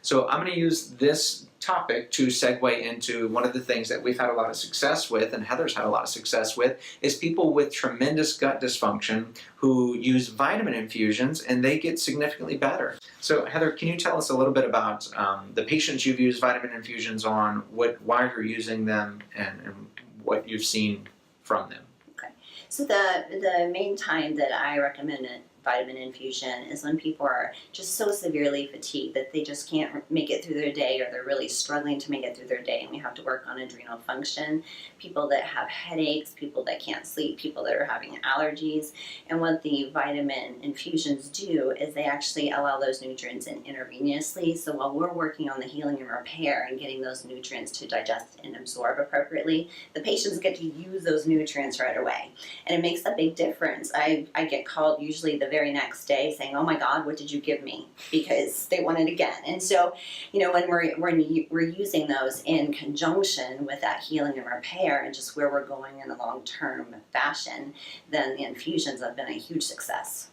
So I'm going to use this topic to segue into one of the things that we've had a lot of success with, and Heather's had a lot of success with, is people with tremendous gut dysfunction who use vitamin infusions and they get significantly better. So Heather, can you tell us a little bit about the patients you've used vitamin infusions on, why you're using them, and what you've seen from them? Okay. So the main time that I recommend a vitamin infusion is when people are just so severely fatigued that they just can't make it through their day, or they're really struggling to make it through their day, and we have to work on adrenal function. People that have headaches, people that can't sleep, people that are having allergies. And what the vitamin infusions do is they actually allow those nutrients in intravenously. So while we're working on the healing and repair and getting those nutrients to digest and absorb appropriately, the patients get to use those nutrients right away. And it makes a big difference. I get called usually the very next day saying, "Oh my God, what did you give me?" Because they want it again. And so, when we're using those in conjunction with that healing and repair, and just where we're going in a long-term fashion, then the infusions have been a huge success.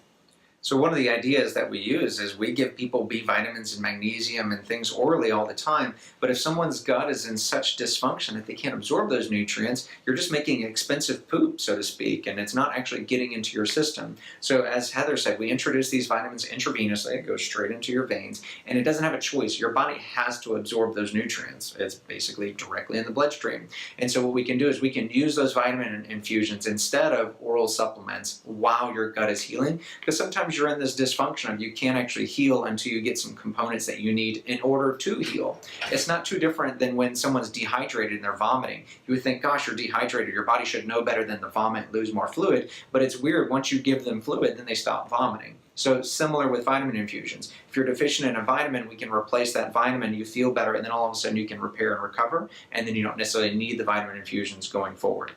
So one of the ideas that we use is we give people B vitamins and magnesium and things orally all the time, but if someone's gut is in such dysfunction that they can't absorb those nutrients, you're just making expensive poop, so to speak, and it's not actually getting into your system. So as Heather said, we introduce these vitamins intravenously. It goes straight into your veins, and it doesn't have a choice. Your body has to absorb those nutrients. It's basically directly in the bloodstream. And so what we can do is we can use those vitamin infusions instead of oral supplements while your gut is healing, because sometimes you're in this dysfunction of you can't actually heal until you get some components that you need in order to heal. It's not too different than when someone's dehydrated and they're vomiting. You would think, gosh, you're dehydrated, your body should know better than to vomit and lose more fluid, but it's weird, once you give them fluid, then they stop vomiting. So similar with vitamin infusions. If you're deficient in a vitamin, we can replace that vitamin, you feel better, and then all of a sudden you can repair and recover, and then you don't necessarily need the vitamin infusions going forward.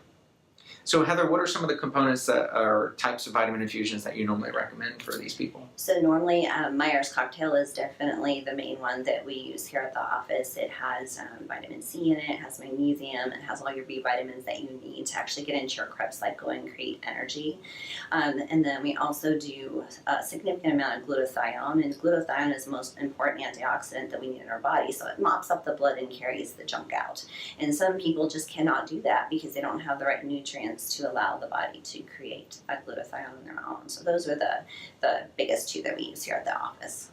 So Heather, what are some of the components that are types of vitamin infusions that you normally recommend for these people? So normally, Myers Cocktail is definitely the main one that we use here at the office. It has vitamin C in it, it has magnesium, it has all your B vitamins that you need to actually get into your Krebs cycle and create energy. And then we also do a significant amount of glutathione, and glutathione is the most important antioxidant that we need in our body. So it mops up the blood and carries the junk out. And some people just cannot do that because they don't have the right nutrients to allow the body to create a glutathione on their own. So those are the biggest two that we use here at the office.